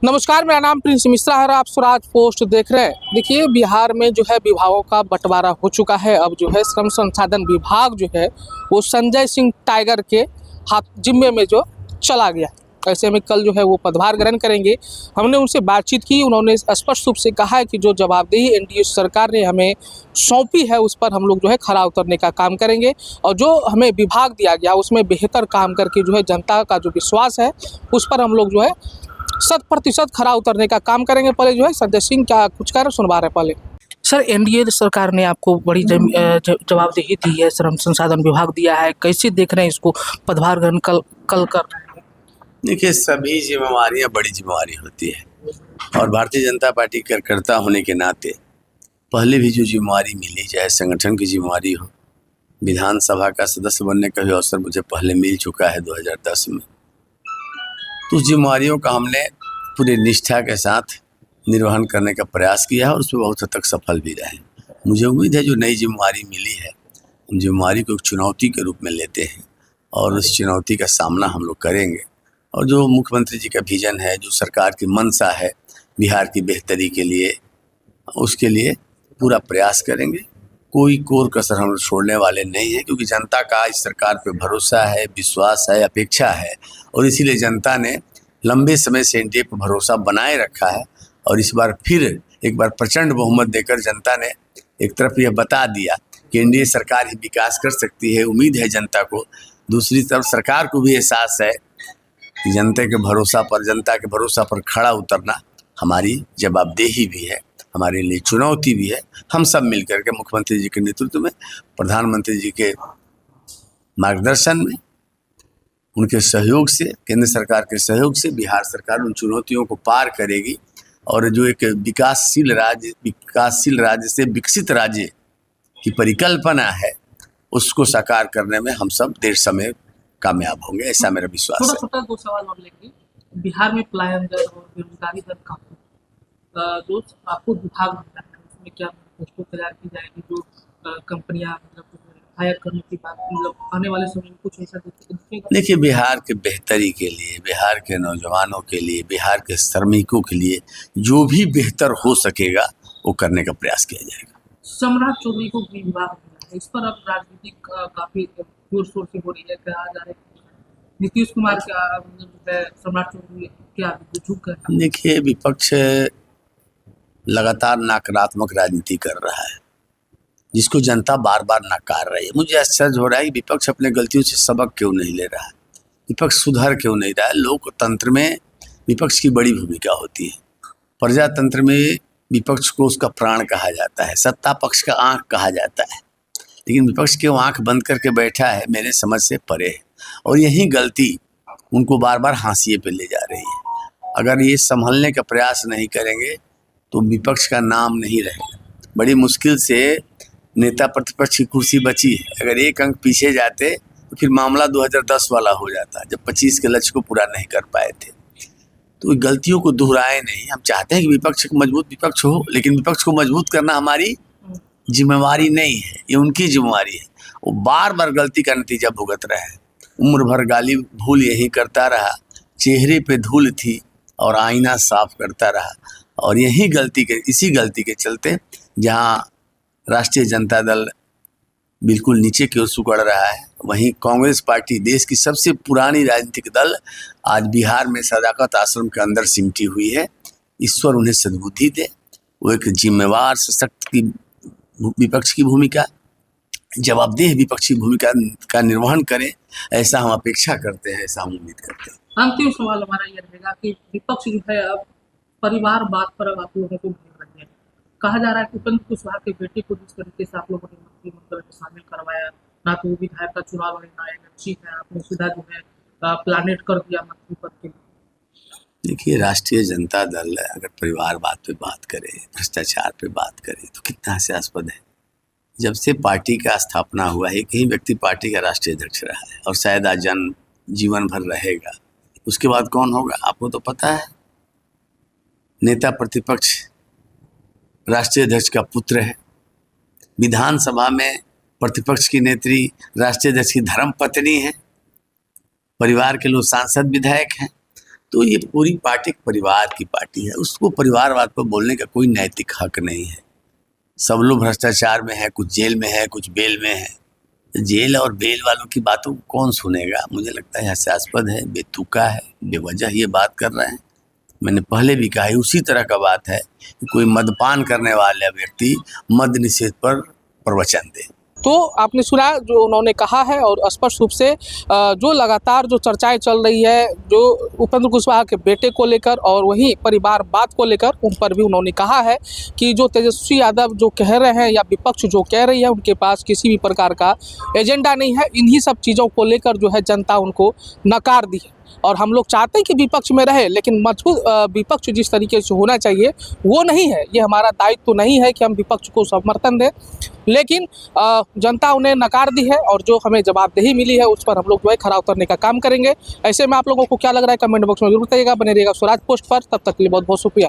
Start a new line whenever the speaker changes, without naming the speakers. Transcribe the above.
नमस्कार, मेरा नाम प्रिंस मिश्रा है और आप स्वराज पोस्ट देख रहे हैं। देखिए, बिहार में जो है विभागों का बंटवारा हो चुका है। अब जो है श्रम संसाधन विभाग जो है वो संजय सिंह टाइगर के हाथ जिम्मे में जो चला गया। ऐसे में कल जो है वो पदभार ग्रहण करेंगे। हमने उनसे बातचीत की, उन्होंने स्पष्ट रूप से कहा है कि जो जवाबदेही एनडीए सरकार ने हमें सौंपी है उस पर हम लोग जो है खरा उतरने का काम करेंगे और जो हमें विभाग दिया गया उसमें बेहतर काम करके जो है जनता का जो विश्वास है उस पर हम लोग जो है 100% खरा उतरने का काम करेंगे। पहले जो है संजय सिंह क्या कुछ कह रहे सुनवा रहे हैं। पहले सर, एनडीए सरकार ने आपको बड़ी जवाबदेही दी है, श्रम संसाधन विभाग दिया है, कैसे देख रहे हैं इसको? पदभार ग्रहण कल कल कर रहे हैं।
देखिए, सभी जिम्मेवारियां बड़ी जिम्मेवारी होती है और भारतीय जनता पार्टी कार्यकर्ता होने के नाते पहले भी जो जिम्मेवारी मिली, चाहे संगठन की जिम्मेवारी हो, विधानसभा का सदस्य बनने का भी अवसर मुझे पहले मिल चुका है 2010 में। तो उस जिम्मेवारियों का हमने पूरी निष्ठा के साथ निर्वहन करने का प्रयास किया है और उसमें बहुत हद तक सफल भी रहे। मुझे उम्मीद है जो नई जिम्मेवारी मिली है उन जिम्मेवारी को एक चुनौती के रूप में लेते हैं और उस चुनौती का सामना हम लोग करेंगे। और जो मुख्यमंत्री जी का विजन है, जो सरकार की मंशा है बिहार की बेहतरी के लिए, उसके लिए पूरा प्रयास करेंगे। कोई कोर कसर हम छोड़ने वाले नहीं है, क्योंकि जनता का इस सरकार पे भरोसा है, विश्वास है, अपेक्षा है और इसीलिए जनता ने लंबे समय से एनडीए पर भरोसा बनाए रखा है। और इस बार फिर एक बार प्रचंड बहुमत देकर जनता ने एक तरफ यह बता दिया कि एनडीए सरकार ही विकास कर सकती है, उम्मीद है जनता को। दूसरी तरफ सरकार को भी एहसास है कि जनता के भरोसा पर खड़ा उतरना हमारी जवाबदेही भी है, हमारे लिए चुनौती भी है। हम सब मिलकर के मुख्यमंत्री जी के नेतृत्व में, प्रधानमंत्री जी के मार्गदर्शन में, उनके सहयोग से, केंद्र सरकार के सहयोग से बिहार सरकार उन चुनौतियों को पार करेगी और जो एक विकासशील राज्य से विकसित राज्य की परिकल्पना है उसको साकार करने में हम सब देर समय कामयाब होंगे, ऐसा मेरा विश्वास है।
छोटा दो सवाल और लेंगे। बिहार में पलायन दर और बेरोजगारी दर काफी जो आपको विभाग मिला है उसमें क्या पोस्टें तैयार की जाएगी, जो कंपनियां मतलब हायर करने की बात, मतलब आने वाले समय में कुछ ऐसा दिखेगा?
देखिए, बिहार के बेहतरी के लिए, बिहार के नौजवानों के लिए, बिहार के श्रमिकों के लिए जो भी बेहतर हो सकेगा वो करने का प्रयास किया जाएगा।
सम्राट चौधरी को विभाग मिला है, इस पर अब राजनीति काफी जोर शोर से हो रही है। कहा जा रहा है नीतीश कुमार का मतलब है सम्राट चौधरी क्या झुक गए?
देखिए, विपक्ष लगातार नकारात्मक राजनीति कर रहा है जिसको जनता बार बार नकार रही है। मुझे आश्चर्य हो रहा है कि विपक्ष अपने गलतियों से सबक क्यों नहीं ले रहा है, विपक्ष सुधर क्यों नहीं रहा है। लोकतंत्र में विपक्ष की बड़ी भूमिका होती है। प्रजातंत्र में विपक्ष को उसका प्राण कहा जाता है, सत्ता पक्ष का आंख कहा जाता है, लेकिन विपक्ष क्यों आंख बंद करके बैठा है मेरे समझ से परे है और यही गलती उनको बार बार हाशिए पे ले जा रही है। अगर ये संभलने का प्रयास नहीं करेंगे तो विपक्ष का नाम नहीं रहेगा। बड़ी मुश्किल से नेता प्रतिपक्ष की कुर्सी बची है। अगर एक अंक पीछे जाते तो फिर मामला 2010 वाला हो जाता, जब 25 के लक्ष्य को पूरा नहीं कर पाए थे। तो गलतियों को दोहराए नहीं। हम चाहते हैं कि विपक्ष एक मजबूत विपक्ष हो, लेकिन विपक्ष को मजबूत करना हमारी जिम्मेवारी नहीं है, ये उनकी जिम्मेवारी है। वो बार बार गलती का नतीजा भुगत रहे हैं। उम्र भर गाली भूल यही करता रहा, चेहरे पे धूल थी और आईना साफ करता रहा और इसी गलती के चलते जहाँ राष्ट्रीय जनता दल बिल्कुल नीचे की ओर सुकड़ रहा है, वहीं कांग्रेस पार्टी देश की सबसे पुरानी राजनीतिक दल आज बिहार में सदाकत आश्रम के अंदर सिमटी हुई है। ईश्वर उन्हें सद्बुद्धि दे, वो एक जिम्मेवार सशक्त की विपक्ष की भूमिका, जवाबदेह विपक्षी भूमिका का निर्वहन करें, ऐसा हम अपेक्षा करते हैं, ऐसा हम उम्मीद करते हैं।
अंतिम सवाल हमारा यह रहेगा कि विपक्ष जो है अब परिवार बात पर अब आप लोगों को घेर रही है। कहा जा रहा है कि उपेंद्र कुशवाहा के बेटे को जिस तरीके से आप लोगों ने मंत्रिमंडल में शामिल करवाया, ना तो वो विधायक का चुनाव लड़ना है, ठीक है, आपने सीधा जो है प्लानेट कर दिया मंत्री पद के लिए।
देखिए, राष्ट्रीय जनता दल अगर परिवारवाद पे बात करे, भ्रष्टाचार पे बात करे तो कितना हास्यास्पद है। जब से पार्टी का स्थापना हुआ है, एक ही व्यक्ति पार्टी का राष्ट्रीय अध्यक्ष रहा है और शायद आज जीवन भर रहेगा। उसके बाद कौन होगा आपको तो पता है। नेता प्रतिपक्ष राष्ट्रीय अध्यक्ष का पुत्र है, विधानसभा में प्रतिपक्ष की नेत्री राष्ट्रीय अध्यक्ष की धर्मपत्नी है, परिवार के लोग सांसद विधायक हैं। तो ये पूरी पार्टी एक परिवार की पार्टी है, उसको परिवारवाद पर बोलने का कोई नैतिक हक नहीं है। सब लोग भ्रष्टाचार में है, कुछ जेल में है, कुछ बेल में है। जेल और बेल वालों की बातों को कौन सुनेगा? मुझे लगता है हास्यास्पद है, बेतुका है, बेवजह ये बात कर रहे हैं। मैंने पहले भी कहा है, उसी तरह का बात है कि कोई मदपान करने वाला व्यक्ति मद निषेध पर प्रवचन दे।
तो आपने सुना जो उन्होंने कहा है, और स्पष्ट रूप से जो लगातार जो चर्चाएं चल रही है जो उपेंद्र कुशवाहा के बेटे को लेकर और वहीं परिवारवाद को लेकर, उन पर भी उन्होंने कहा है कि जो तेजस्वी यादव जो कह रहे हैं या विपक्ष जो कह रही है, उनके पास किसी भी प्रकार का एजेंडा नहीं है। इन्हीं सब चीज़ों को लेकर जो है जनता उनको नकार दी है, और हम लोग चाहते हैं कि विपक्ष में रहे, लेकिन मजबूत विपक्ष जिस तरीके से होना चाहिए वो नहीं है। ये हमारा दायित्व तो नहीं है कि हम विपक्ष को समर्थन दें, लेकिन जनता उन्हें नकार दी है, और जो हमें जवाबदेही मिली है उस पर हम लोग जो है खरा उतरने का काम करेंगे। ऐसे में आप लोगों को क्या लग रहा है कमेंट बॉक्स में जरूर बताइएगा। बने रहिएगा स्वराज पोस्ट पर, तब तक के लिए बहुत बहुत शुक्रिया।